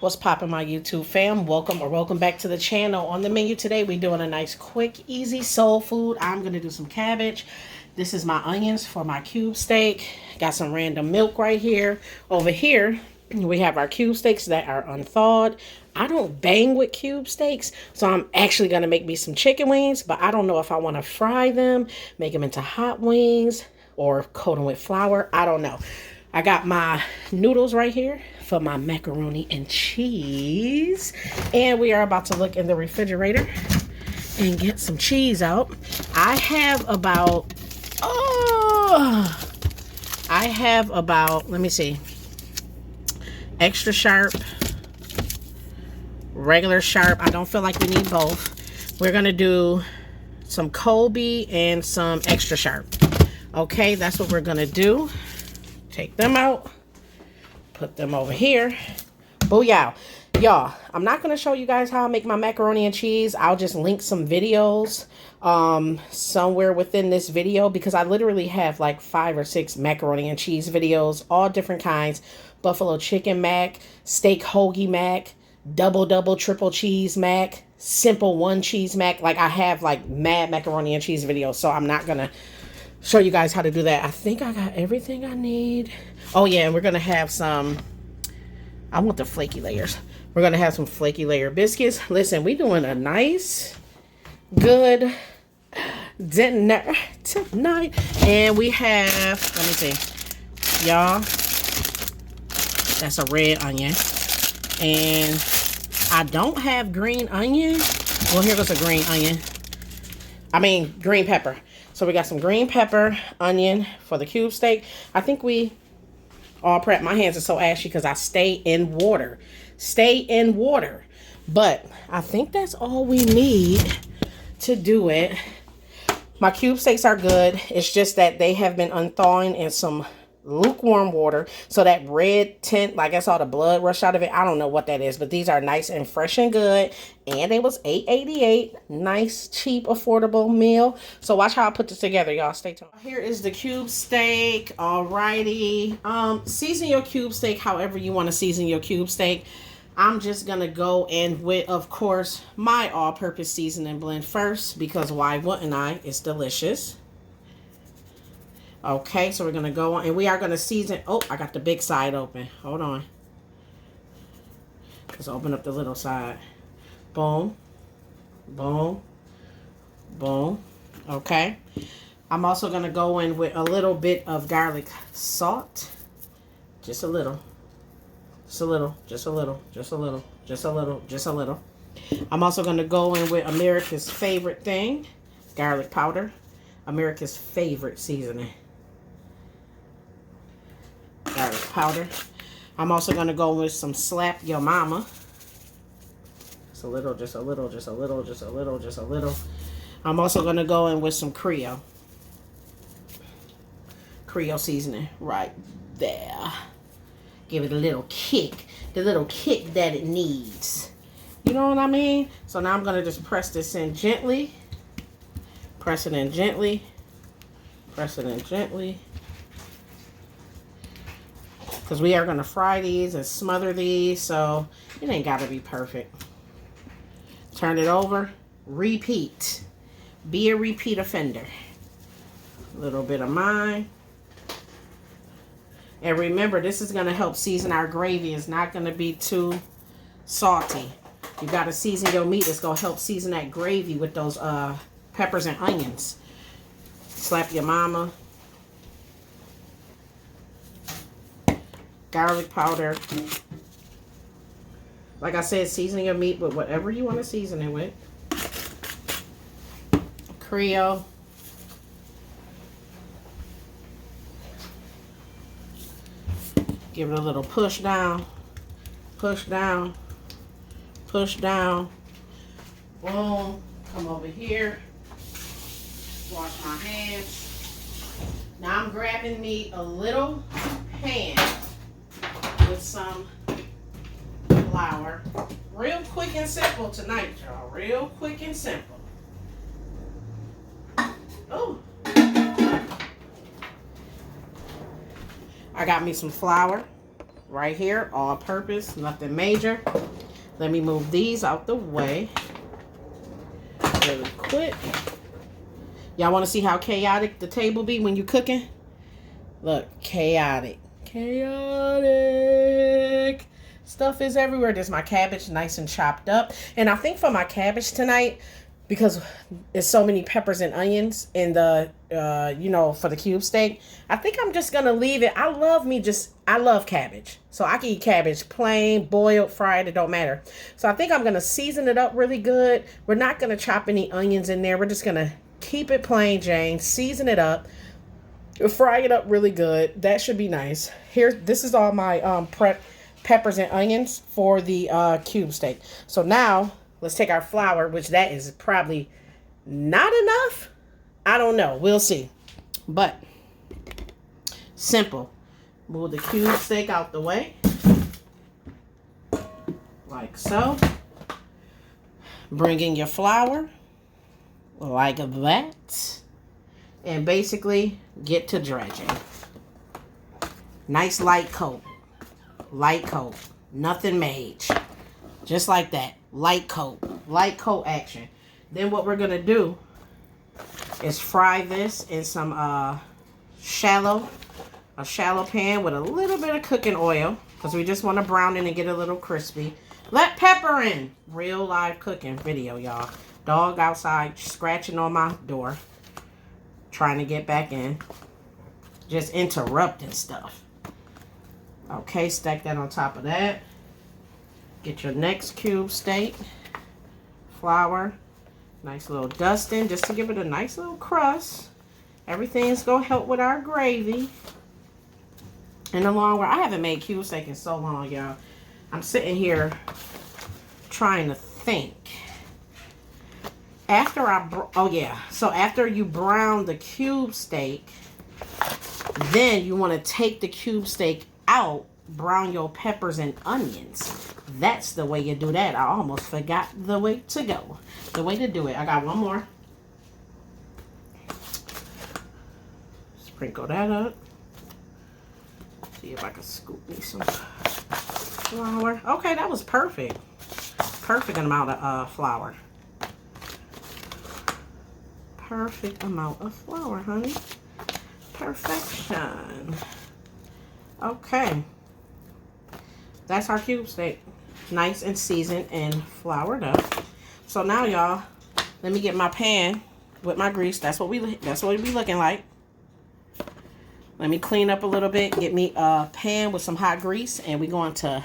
What's poppin', my YouTube fam? Welcome back to the channel. On the menu today, we're doing a nice, quick, easy soul food. I'm gonna do some cabbage. This is my onions for my cube steak. Got some random milk right here. Over here, we have our cube steaks that are unthawed. I don't bang with cube steaks, so I'm actually gonna make me some chicken wings, but I don't know if I wanna fry them, make them into hot wings, or coat them with flour. I don't know. I got my noodles right here for my macaroni and cheese. And we are about to look in the refrigerator and get some cheese out. I have about, let me see, extra sharp, regular sharp. I don't feel like we need both. We're gonna do some Colby and some extra sharp. Okay, that's what we're gonna do. Take them out, put them over here. Booyah. Y'all, I'm not going to show you guys how I make my macaroni and cheese. I'll just link some videos somewhere within this video, because I literally have like 5 or 6 macaroni and cheese videos, all different kinds. Buffalo chicken mac, steak hoagie mac, double triple cheese mac, simple one cheese mac. Like, I have like mad macaroni and cheese videos, so I'm not going to show you guys how to do that. I think I got everything I need. Oh yeah, and we're gonna have some, I want the flaky layers. We're gonna have some flaky layer biscuits. Listen, we doing a nice, good dinner tonight. And we have, let me see, y'all, that's a red onion. And I don't have green onion. Well, here goes a green onion. I mean, green pepper. So we got some green pepper, onion for the cube steak. I think we all prep. My hands are so ashy because I stay in water. Stay in water. But I think that's all we need to do it. My cube steaks are good. It's just that they have been unthawing in some lukewarm water. So that red tint, like I saw the blood rush out of it. I don't know what that is, but these are nice and fresh and good. And it was $8.88. Nice, cheap, affordable meal. So watch how I put this together, y'all. Stay tuned. Here is the cube steak. Alrighty. Season your cube steak however you want to season your cube steak. I'm just gonna go in with, of course, my all-purpose seasoning blend first, because why wouldn't I? It's delicious. Okay, so we're going to go on, and we are going to season. Oh, I got the big side open. Hold on. Let's open up the little side. Boom. Boom. Boom. Okay. I'm also going to go in with a little bit of garlic salt. Just a little. Just a little. Just a little. Just a little. Just a little. Just a little. I'm also going to go in with America's favorite thing. Garlic powder. America's favorite seasoning. Garlic powder. I'm also going to go with some Slap Your Mama. Just a little, just a little, just a little, just a little, just a little. I'm also going to go in with some Creole. Creole seasoning right there. Give it a little kick. The little kick that it needs. You know what I mean? So now I'm going to just press this in gently. Press it in gently. Press it in gently. Because we are going to fry these and smother these, so it ain't got to be perfect. Turn it over. Repeat. Be a repeat offender. A little bit of mine. And remember, this is going to help season our gravy. It's not going to be too salty. You got to season your meat. It's going to help season that gravy with those peppers and onions. Slap Your Mama. Garlic powder. Like I said, season your meat with whatever you want to season it with. Creole. Give it a little push down. Push down. Push down. Boom. Come over here. Wash my hands. Now I'm grabbing me a little pan with some flour. Real quick and simple tonight, y'all. Real quick and simple. Oh. I got me some flour. right here, all purpose, nothing major. Let me move these out the way really quick. Y'all want to see how chaotic the table be when you cooking? Look, chaotic. Chaotic. Stuff is everywhere. There's my cabbage nice and chopped up. And I think for my cabbage tonight, because there's so many peppers and onions in the, you know, for the cube steak, I think I'm just going to leave it. I love cabbage. So I can eat cabbage plain, boiled, fried, it don't matter. So I think I'm going to season it up really good. We're not going to chop any onions in there. We're just going to keep it plain Jane, season it up, fry it up really good. That should be nice. Here, this is all my prep peppers and onions for the cube steak. So now let's take our flour, which that is probably not enough. I don't know. We'll see. But simple. Move the cube steak out the way. Like so. Bring in your flour. Like that. And basically get to dredging. Nice light coat. Light coat. Nothing major. Just like that. Light coat action. Then what we're gonna do is fry this in some shallow pan with a little bit of cooking oil, because we just want to brown it and get a little crispy. Let pepper in. Real live cooking video, y'all. Dog outside scratching on my door, trying to get back in, just interrupting stuff. Okay, stack that on top of that. Get your next cube steak. Flour. Nice little dusting just to give it a nice little crust. Everything's going to help with our gravy. In the long run, I haven't made cube steak in so long, y'all. I'm sitting here trying to think. So after you brown the cube steak, then you want to take the cube steak out, brown your peppers and onions. That's the way you do that. I almost forgot the way to go. The way to do it. I got one more. Sprinkle that up. See if I can scoop me some flour. Okay, that was perfect. Perfect amount of flour. Perfect amount of flour, honey. Perfection. Okay. That's our cube steak. Nice and seasoned and floured up. So now, y'all, let me get my pan with my grease. That's what we be looking like. Let me clean up a little bit. Get me a pan with some hot grease, and we're going to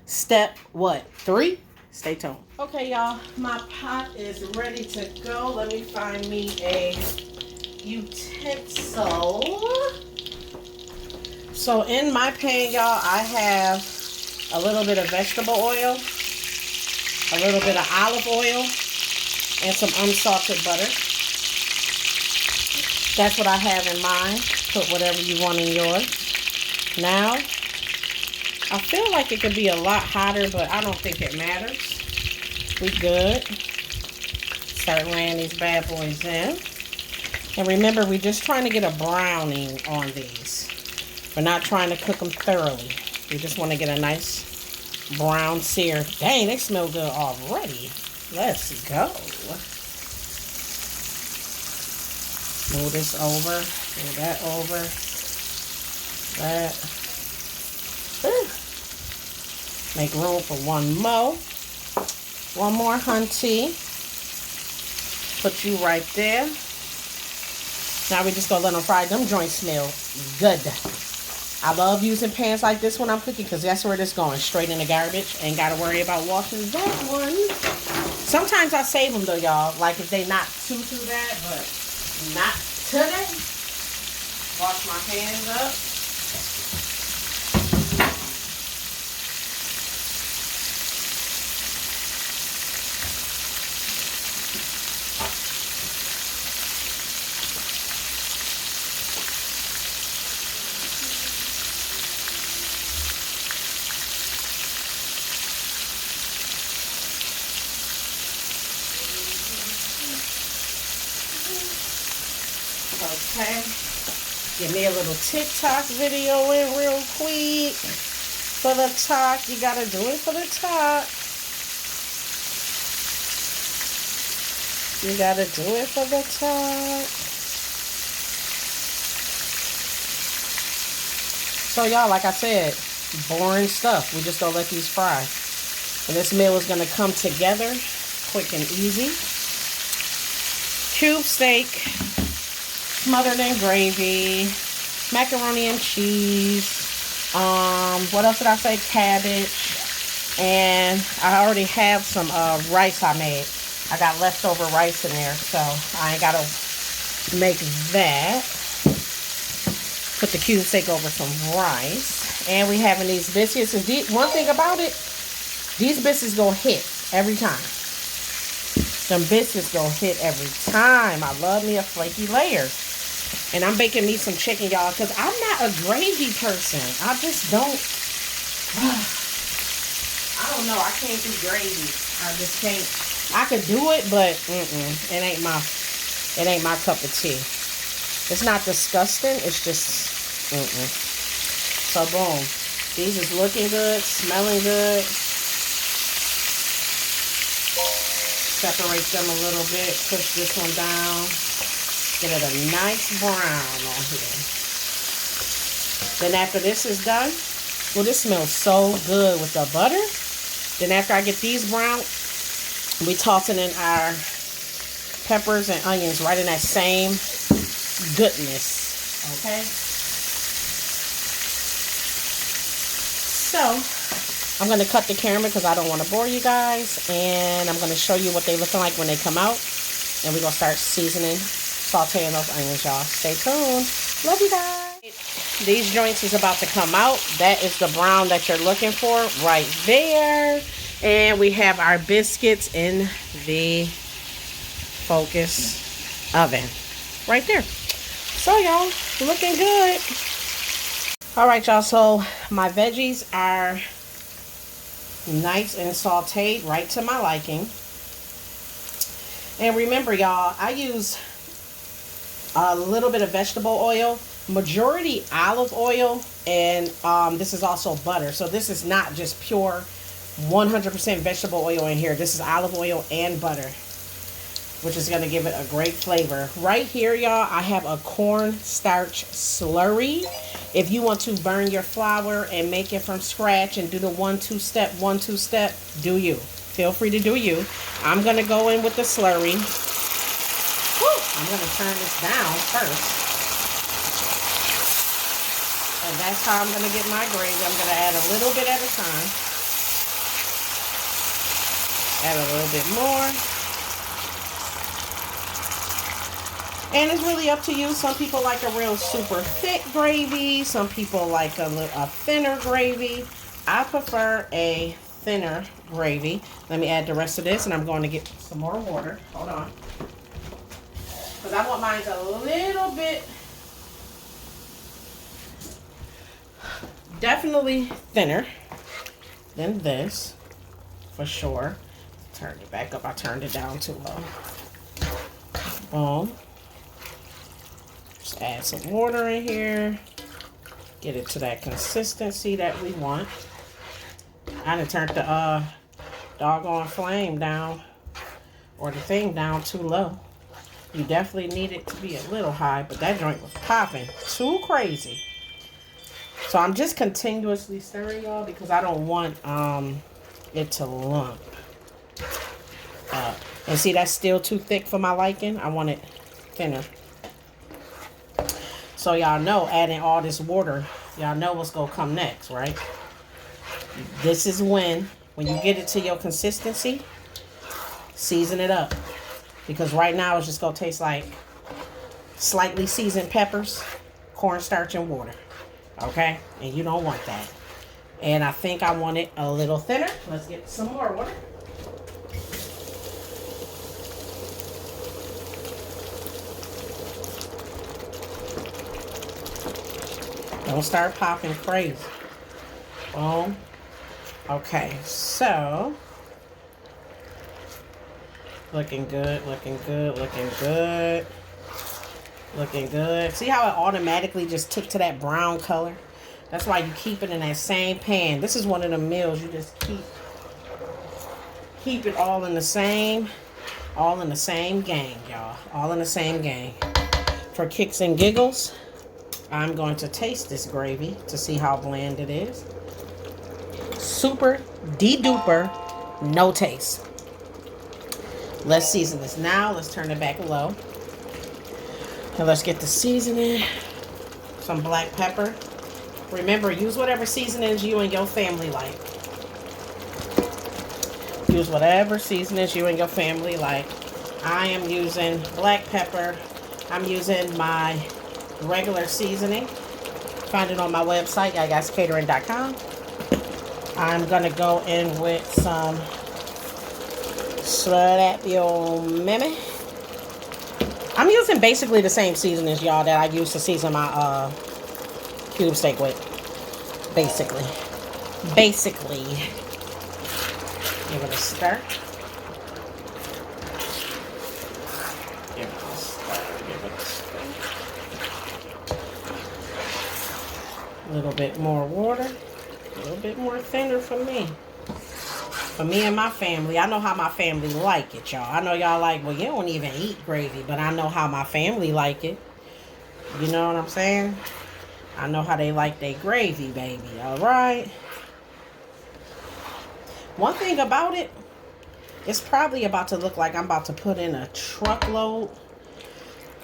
step 3. Stay tuned. Okay, y'all, my pot is ready to go. Let me find me a utensil. So in my pan, y'all, I have a little bit of vegetable oil, a little bit of olive oil, and some unsalted butter. That's what I have in mine. Put whatever you want in yours. Now, I feel like it could be a lot hotter, but I don't think it matters. We good. Start laying these bad boys in. And remember, we're just trying to get a browning on these. We're not trying to cook them thoroughly. We just want to get a nice brown sear. Dang, they smell good already. Let's go. Move this over. Move that over. That. Make room for one more. One more, hunty. Put you right there. Now we just gonna let them fry. Them joints smell good. I love using pans like this when I'm cooking, because that's where it's going, straight in the garbage. Ain't gotta worry about washing that one. Sometimes I save them though, y'all. Like if they not too bad, but not today. Wash my hands up. Okay, get me a little TikTok video in real quick. For the top, you gotta do it for the top. You gotta do it for the top. So y'all, like I said, boring stuff. We just gonna let these fry. And this meal is gonna come together quick and easy. Cube steak, smothered in gravy, macaroni and cheese. What else did I say? Cabbage. And I already have some rice I made. I got leftover rice in there, so I ain't gotta make that. Put the cube steak over some rice. And we having these biscuits. And one thing about it, these biscuits gonna hit every time. Them biscuits gonna hit every time. I love me a flaky layer. And I'm baking me some chicken, y'all, because I'm not a gravy person. I just don't. I don't know. I can't do gravy. I just can't. I could do it, but it ain't my cup of tea. It's not disgusting. It's just So boom, these is looking good, smelling good. Separate them a little bit. Push this one down. Get it a nice brown on here. Then after this is done, well, this smells so good with the butter. Then after I get these brown, we tossing in our peppers and onions right in that same goodness. Okay. So I'm going to cut the camera because I don't want to bore you guys. And I'm going to show you what they looking like when they come out. And we're going to start seasoning, sauteing those onions, y'all. Stay tuned. Love you guys. These joints is about to come out. That is the brown that you're looking for right there. And we have our biscuits in the focus oven right there. So y'all, looking good. All right, y'all. So my veggies are nice and sauteed right to my liking. And remember, y'all, I use a little bit of vegetable oil, majority olive oil, and this is also butter. So this is not just pure 100% vegetable oil in here. This is olive oil and butter, which is going to give it a great flavor. Right here, y'all, I have a cornstarch slurry. If you want to burn your flour and make it from scratch and do the 1-2 step, do you. Feel free to do you. I'm going to go in with the slurry. Woo! I'm going to turn this down first. And that's how I'm going to get my gravy. I'm going to add a little bit at a time. Add a little bit more. And it's really up to you. Some people like a real super thick gravy. Some people like a thinner gravy. I prefer a thinner gravy. Let me add the rest of this, and I'm going to get some more water. Hold on. Because I want mine a little bit, definitely thinner than this, for sure. Turn it back up. I turned it down too low. Boom. Just add some water in here. Get it to that consistency that we want. I done turned the doggone flame down, or the thing down, too low. You definitely need it to be a little high, but that joint was popping too crazy. So I'm just continuously stirring, y'all, because I don't want it to lump. And see, that's still too thick for my liking. I want it thinner. So y'all know, adding all this water, y'all know what's gonna come next, right? This is when you get it to your consistency, season it up. Because right now it's just gonna taste like slightly seasoned peppers, cornstarch, and water. Okay? And you don't want that. And I think I want it a little thinner. Let's get some more water. Don't start popping crazy. Boom. Okay, so looking good, looking good, looking good. Looking good. See how it automatically just took to that brown color? That's why you keep it in that same pan. This is one of the meals you just keep it all in the same gang, y'all. All in the same gang. For kicks and giggles, I'm going to taste this gravy to see how bland it is. Super de-duper, no taste. Let's season this now. Let's turn it back low. And let's get the seasoning. Some black pepper. Remember, use whatever seasonings you and your family like. Use whatever seasonings you and your family like. I am using black pepper. I'm using my regular seasoning. Find it on my website, XTRA. I'm going to go in with some slapio meme. I'm using basically the same seasonings, y'all, that I used to season my cube steak with. Basically. Give it a stir. A little bit more water. A little bit more thinner for me. For me and my family. I know how my family like it, y'all. I know y'all like, well, you don't even eat gravy. But I know how my family like it. You know what I'm saying? I know how they like their gravy, baby. Alright? One thing about it, it's probably about to look like I'm about to put in a truckload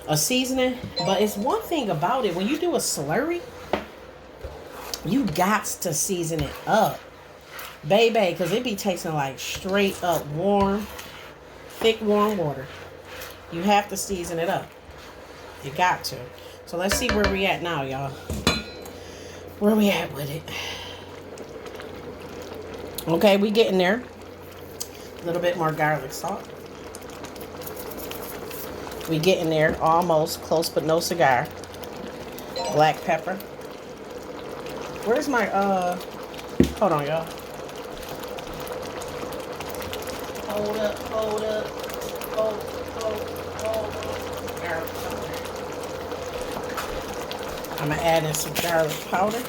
of seasoning. But it's one thing about it. When you do a slurry, you got to season it up, baby, because it be tasting like straight up warm, thick, warm water. You have to season it up. You got to. So let's see where we at now, y'all. Where we at with it? Okay, we getting there. A little bit more garlic salt. We getting there. Almost close, but no cigar. Black pepper. Where's my, hold on, y'all. Hold up. Hold. Garlic powder. I'm gonna add in some garlic powder.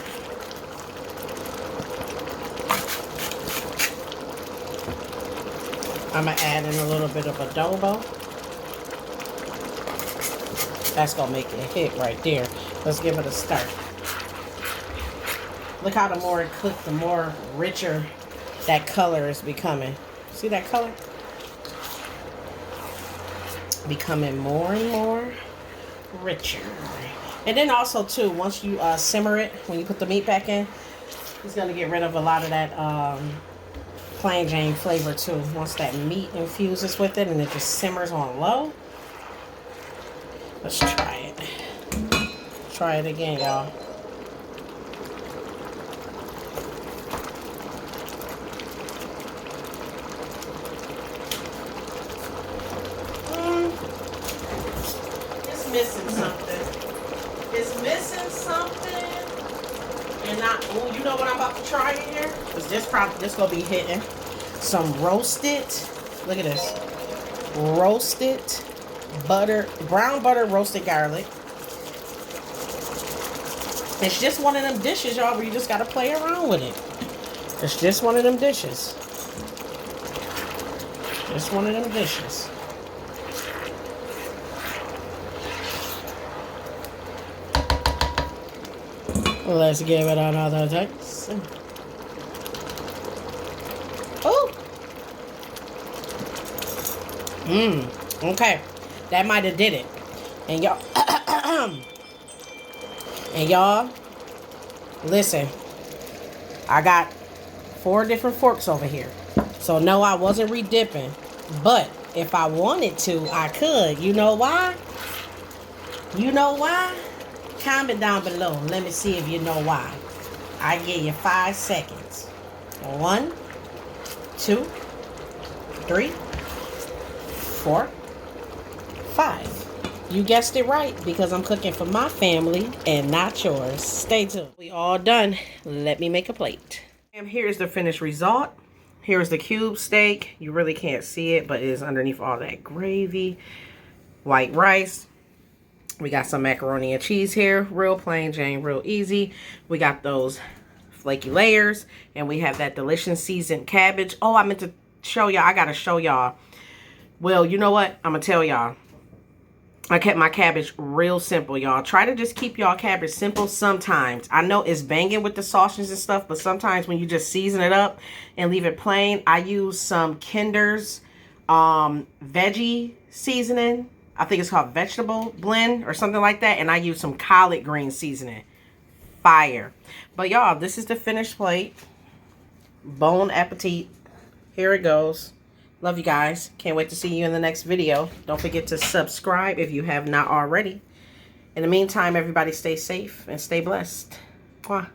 I'm gonna add in a little bit of adobo. That's gonna make it a hit right there. Let's give it a start. Look how the more it cooked, the more richer that color is becoming. See that color? Becoming more and more richer. And then also too, once you simmer it, when you put the meat back in, it's gonna get rid of a lot of that plain Jane flavor too. Once that meat infuses with it and it just simmers on low. Let's try it. Try it again, y'all. It's missing something. It's missing something. And oh, you know what I'm about to try in here? Because this gonna be hitting some roasted. Look at this. Roasted butter, brown butter roasted garlic. It's just one of them dishes, y'all, where you just gotta play around with it. It's just one of them dishes. Just one of them dishes. Let's give it another taste. Oh. Okay. That might have did it. And y'all listen. I got 4 different forks over here. So no, I wasn't redipping. But if I wanted to, I could. You know why? You know why? Comment down below. Let me see if you know why. I give you 5 seconds. 1, 2, 3, 4, 5. You guessed it right, because I'm cooking for my family and not yours. Stay tuned. We all done. Let me make a plate. And here's the finished result. Here's the cube steak. You really can't see it, but it is underneath all that gravy. White rice. We got some macaroni and cheese here. Real plain Jane, real easy. We got those flaky layers. And we have that delicious seasoned cabbage. Oh, I meant to show y'all. I got to show y'all. Well, you know what? I'm going to tell y'all. I kept my cabbage real simple, y'all. Try to just keep y'all cabbage simple sometimes. I know it's banging with the sausages and stuff, but sometimes when you just season it up and leave it plain, I use some Kinder's veggie seasoning. I think it's called vegetable blend or something like that. And I use some collard green seasoning. Fire. But y'all, this is the finished plate. Bon appetit. Here it goes. Love you guys. Can't wait to see you in the next video. Don't forget to subscribe if you have not already. In the meantime, everybody stay safe and stay blessed. Mwah.